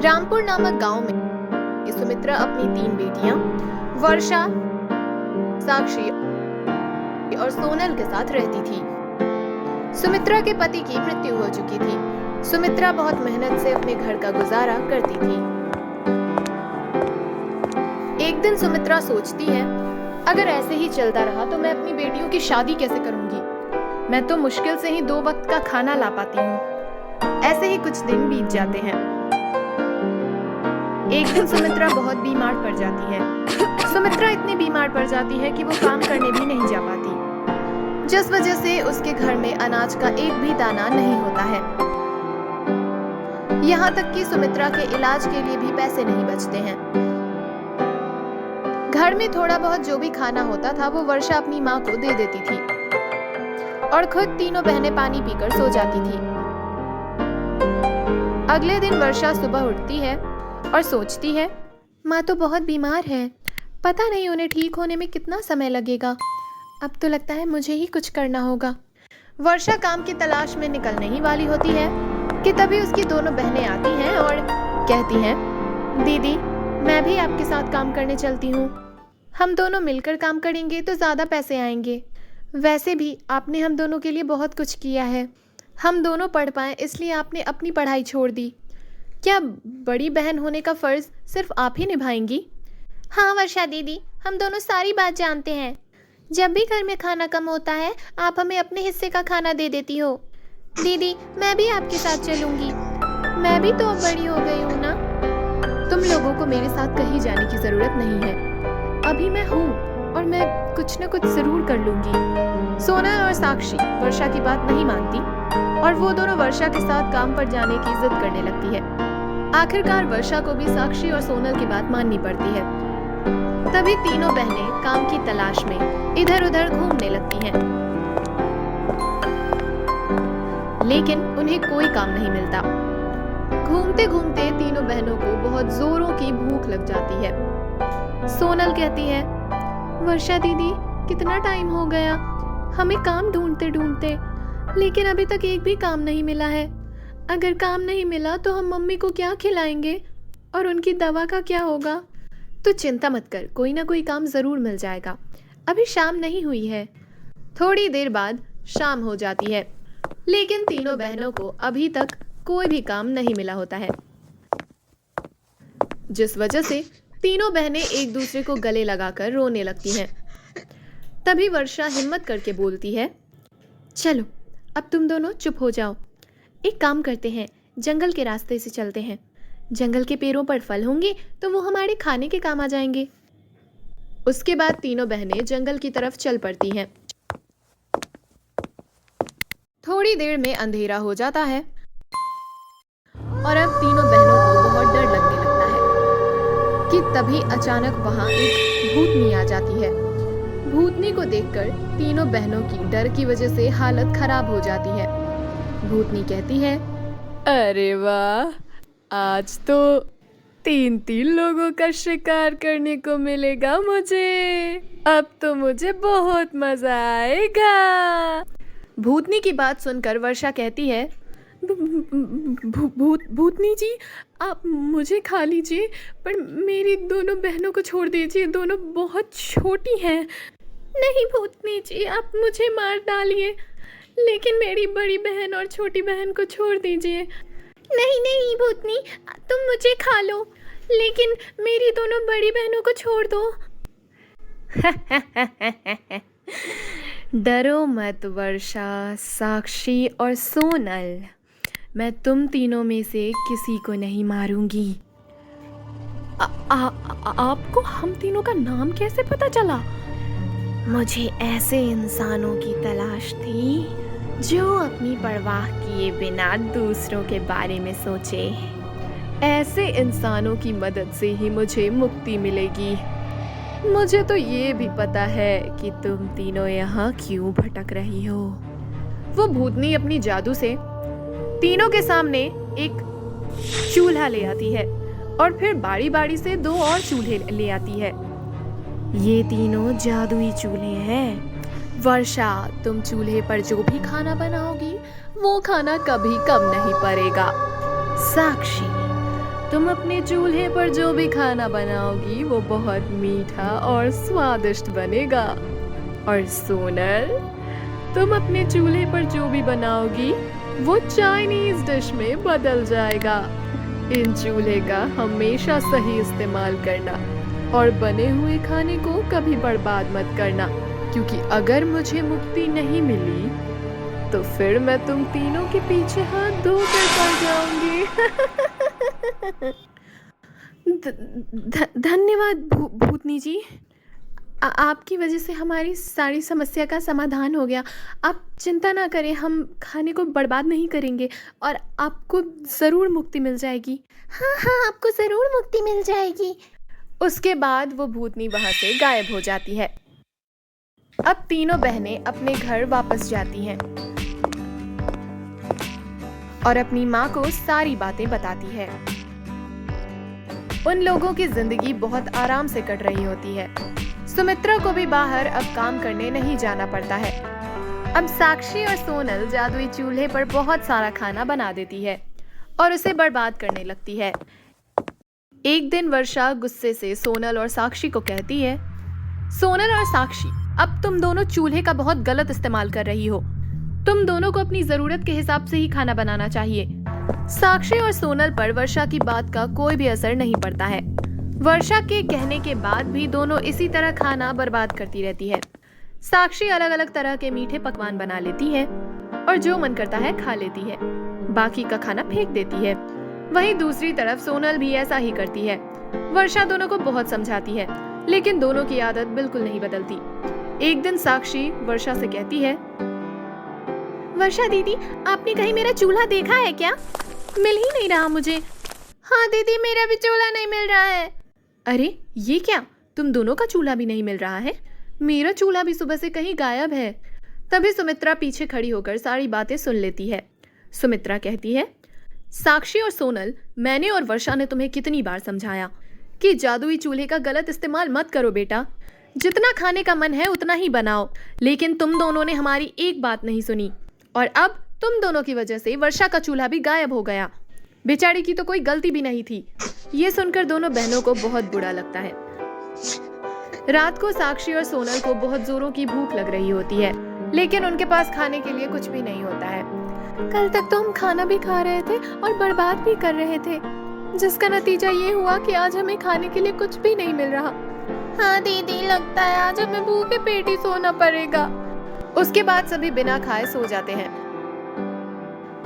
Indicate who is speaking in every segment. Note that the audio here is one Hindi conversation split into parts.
Speaker 1: रामपुर नामक गांव में सुमित्रा अपनी 3 बेटियां वर्षा, साक्षी और सोनल के साथ रहती थी। सुमित्रा के पति की मृत्यु हो चुकी थी। सुमित्रा बहुत मेहनत से अपने घर का गुजारा करती थी। एक दिन सुमित्रा सोचती है, अगर ऐसे ही चलता रहा तो मैं अपनी बेटियों की शादी कैसे करूंगी? मैं तो मुश्किल से ही 2 वक्त का खाना ला पाती हूँ। ऐसे ही कुछ दिन बीत जाते हैं। एक दिन सुमित्रा बहुत बीमार पड़ जाती है। सुमित्रा इतनी बीमार पड़ जाती है कि वो काम करने भी नहीं जा पाती, जिस वजह से उसके घर में अनाज का एक भी दाना नहीं होता है। यहाँ तक कि सुमित्रा के इलाज के लिए भी पैसे नहीं बचते हैं। घर में थोड़ा बहुत जो भी खाना होता था वो वर्षा अपनी माँ को दे देती थी और खुद तीनों बहनें पानी पीकर सो जाती थी। अगले दिन वर्षा सुबह उठती है और सोचती है, माँ तो बहुत बीमार है, पता नहीं उन्हें ठीक होने में कितना समय लगेगा। अब तो लगता है मुझे ही कुछ करना होगा। वर्षा काम की तलाश में निकलने ही वाली होती है कि तभी उसकी दोनों बहनें आती हैं और कहती हैं, दीदी मैं भी आपके साथ काम करने चलती हूँ। हम दोनों मिलकर काम करेंगे तो ज़्यादा पैसे आएंगे। वैसे भी आपने हम दोनों के लिए बहुत कुछ किया है। हम दोनों पढ़ पाएं इसलिए आपने अपनी पढ़ाई छोड़ दी। क्या बड़ी बहन होने का फ़र्ज़ सिर्फ आप ही निभाएंगी? हाँ वर्षा दीदी, हम दोनों सारी बात जानते हैं। जब भी घर में खाना कम होता है आप हमें अपने हिस्से का खाना दे देती हो। दीदी मैं भी आपके साथ चलूँगी। मैं भी तो अब बड़ी हो गई हूँ ना। तुम लोगों को मेरे साथ कहीं जाने की ज़रूरत नहीं है। अभी मैं हूँ और मैं कुछ न कुछ ज़रूर कर लूँगी। सोनल और साक्षी वर्षा की बात नहीं मानती और वो दोनों वर्षा के साथ काम पर जाने की जिद करने लगती है। आखिरकार वर्षा को भी साक्षी और सोनल की बात माननी पड़ती है। तभी तीनों बहनें काम की तलाश में इधर उधर घूमने लगती हैं, लेकिन उन्हें कोई काम नहीं मिलता। घूमते घूमते तीनों बहनों को बहुत जोरों की भूख लग जाती है। सोनल कहती है, वर्षा दीदी कितना टाइम हो गया हमें काम ढूंढते ढूंढते, लेकिन अभी तक एक भी काम नहीं मिला है। अगर काम नहीं मिला तो हम मम्मी को क्या खिलाएंगे और उनकी दवा का क्या होगा? तो चिंता मत कर, कोई ना कोई काम ज़रूर मिल जाएगा। अभी शाम नहीं हुई है। थोड़ी देर बाद शाम हो जाती है, लेकिन तीनों बहनों को अभी तक कोई भी काम नहीं मिला होता है, जिस वजह से तीनों बहनें एक दूसरे को गले लगाकर रोने लगती हैं। तभी वर्षा हिम्मत करके बोलती है, चलो अब तुम दोनों चुप हो जाओ। एक काम करते हैं, जंगल के रास्ते से चलते हैं। जंगल के पेड़ों पर फल होंगे तो वो हमारे खाने के काम आ जाएंगे। उसके बाद तीनों बहनें जंगल की तरफ चल पड़ती हैं। थोड़ी देर में अंधेरा हो जाता है और अब तीनों बहनों को बहुत डर लगने लगता है कि तभी अचानक वहां एक भूतनी आ जाती है। भूतनी को देखकर तीनों बहनों की डर की वजह से हालत खराब हो जाती है। भूतनी कहती है, अरे वाह, आज तो 3 लोगों का शिकार करने को मिलेगा मुझे। अब तो मुझे बहुत मजा आएगा। भूतनी की बात सुनकर वर्षा कहती है, भूतनी जी आप मुझे खा लीजिए, पर मेरी दोनों बहनों को छोड़ दीजिए, दोनों बहुत छोटी हैं। नहीं भूतनी जी, आप मुझे मार डालिए, लेकिन मेरी बड़ी बहन और छोटी बहन को छोड़ दीजिए। नहीं नहीं भूतनी, तुम मुझे खा लो, लेकिन मेरी दोनों बड़ी बहनों को छोड़ दो। डरो मत वर्षा, साक्षी और सोनल, मैं तुम तीनों में से किसी को नहीं मारूंगी। आपको हम तीनों का नाम कैसे पता चला? मुझे ऐसे इंसानों की तलाश थी जो अपनी परवाह किए बिना दूसरों के बारे में सोचे। ऐसे इंसानों की मदद से ही मुझे मुक्ति मिलेगी। मुझे तो ये भी पता है कि तुम तीनों यहाँ क्यों भटक रही हो। वो भूतनी अपनी जादू से तीनों के सामने एक चूल्हा ले आती है और फिर बारी बारी से 2 और चूल्हे ले आती है। ये तीनों जादुई चूल्हे हैं। वर्षा, तुम चूल्हे पर जो भी खाना बनाओगी वो खाना कभी कम नहीं पड़ेगा। साक्षी, तुम अपने चूल्हे पर जो भी खाना बनाओगी वो बहुत मीठा और स्वादिष्ट बनेगा। और सोनल, तुम अपने चूल्हे पर जो भी बनाओगी वो चाइनीज डिश में बदल जाएगा। इन चूल्हे का हमेशा सही इस्तेमाल करना और बने हुए खाने को कभी बर्बाद मत करना, क्योंकि अगर मुझे मुक्ति नहीं मिली तो फिर मैं तुम तीनों के पीछे हाथ धोकर पड़ जाऊंगी। धन्यवाद भूतनी जी। आपकी वजह से हमारी सारी समस्या का समाधान हो गया। आप चिंता ना करें, हम खाने को बर्बाद नहीं करेंगे और आपको ज़रूर मुक्ति मिल जाएगी।
Speaker 2: हाँ हाँ, आपको ज़रूर मुक्ति मिल जाएगी।
Speaker 1: उसके बाद वो भूतनी वहाँ से गायब हो जाती है। अब तीनों बहनें अपने घर वापस जाती हैं और अपनी माँ को सारी बातें बताती है। उन लोगों की जिंदगी बहुत आराम से कट रही होती है। सुमित्रा को भी बाहर अब काम करने नहीं जाना पड़ता है। अब साक्षी और सोनल जादुई चूल्हे पर बहुत सारा खाना बना देती है और उसे बर्बाद करने लगती है। एक दिन वर्षा गुस्से से सोनल और साक्षी को कहती है, सोनल और साक्षी, अब तुम दोनों चूल्हे का बहुत गलत इस्तेमाल कर रही हो। तुम दोनों को अपनी जरूरत के हिसाब से ही खाना बनाना चाहिए। साक्षी और सोनल पर वर्षा की बात का कोई भी असर नहीं पड़ता है। वर्षा के कहने के बाद भी दोनों इसी तरह खाना बर्बाद करती रहती है। साक्षी अलग अलग तरह के मीठे पकवान बना लेती है और जो मन करता है खा लेती है, बाकी का खाना फेंक देती है। वहीं दूसरी तरफ सोनल भी ऐसा ही करती है। वर्षा दोनों को बहुत समझाती है, लेकिन दोनों की आदत बिल्कुल नहीं बदलती। एक दिन साक्षी वर्षा से कहती है, वर्षा दीदी, आपने कहीं मेरा चूल्हा देखा है क्या? मिल ही नहीं रहा मुझे। हाँ दीदी, मेरा भी चूल्हा नहीं मिल रहा है। अरे ये क्या, तुम दोनों का चूल्हा भी नहीं मिल रहा है? मेरा चूल्हा भी सुबह से कहीं गायब है। तभी सुमित्रा पीछे खड़ी होकर सारी बातें सुन लेती है। सुमित्रा कहती है, साक्षी और सोनल, मैंने और वर्षा ने तुम्हें कितनी बार समझाया कि जादुई चूल्हे का गलत इस्तेमाल मत करो बेटा। जितना खाने का मन है उतना ही बनाओ, लेकिन तुम दोनों ने हमारी एक बात नहीं सुनी और अब तुम दोनों की वजह से वर्षा का चूल्हा भी गायब हो गया। बेचारी की तो कोई गलती भी नहीं थी। ये सुनकर दोनों बहनों को बहुत बुरा लगता है। रात को साक्षी और सोनल को बहुत जोरों की भूख लग रही होती है, लेकिन उनके पास खाने के लिए कुछ भी नहीं होता है। कल तक तो हम खाना भी खा रहे थे और बर्बाद भी कर रहे थे, जिसका नतीजा ये हुआ कि आज हमें खाने के लिए कुछ भी नहीं मिल रहा। हाँ दीदी, लगता है आज हमें भूखे पेट ही सोना पड़ेगा। उसके बाद सभी बिना खाए सो जाते हैं।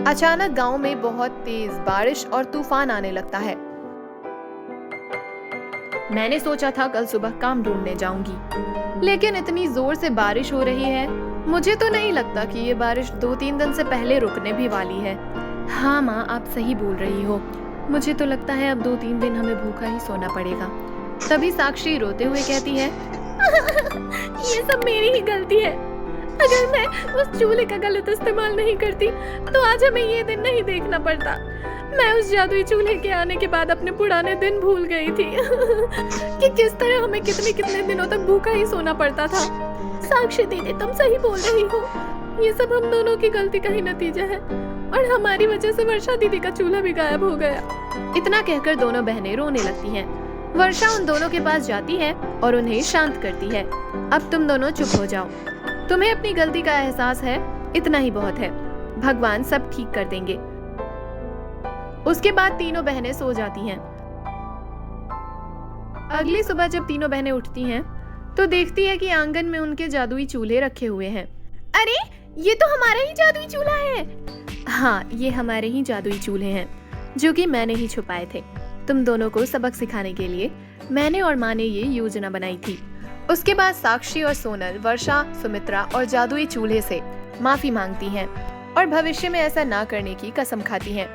Speaker 1: अचानक गांव में बहुत तेज बारिश और तूफान आने लगता है। मैंने सोचा था कल सुबह काम ढूंढने जाऊंगी, लेकिन इतनी जोर से बारिश हो रही है, मुझे तो नहीं लगता कि ये बारिश 2-3 दिन से पहले रुकने भी वाली है। हाँ माँ, आप सही बोल रही हो। मुझे तो लगता है अब 2-3 दिन हमें भूखा ही सोना पड़ेगा। तभी साक्षी रोते हुए कहती है, ये सब मेरी ही गलती है। अगर मैं उस चूल्हे का गलत इस्तेमाल नहीं करती तो आज हमें ये दिन नहीं देखना पड़ता। मैं उस जादुई चूल्हे के आने के बाद अपने पुराने दिन भूल गई थी कि किस तरह हमें कितने कितने दिनों तक भूखा ही सोना पड़ता था। साक्षी दीदी, तुम सही बोल रही हो। ये सब हम दोनों की गलती का ही नतीजा है और हमारी वजह से वर्षा दीदी का चूल्हा भी गायब हो गया। इतना कहकर दोनों बहनें रोने लगती हैं। वर्षा उन दोनों के पास जाती है और उन्हें शांत करती है। अब तुम दोनों चुप हो जाओ। तुम्हें अपनी गलती का एहसास है, इतना ही बहुत है। भगवान सब ठीक कर देंगे। उसके बाद तीनों बहनें सो जाती हैं। अगली सुबह जब तीनों बहनें उठती हैं तो देखती है कि आंगन में उनके जादुई चूल्हे रखे हुए हैं। अरे, ये तो हमारा ही जादुई चूल्हा है। हाँ, ये हमारे ही जादुई चूल्हे हैं, जो कि मैंने ही छुपाए थे। तुम दोनों को सबक सिखाने के लिए मैंने और माँ ने ये योजना बनाई थी। उसके बाद साक्षी और सोनल वर्षा, सुमित्रा और जादुई चूल्हे से माफी मांगती हैं और भविष्य में ऐसा ना करने की कसम खाती हैं।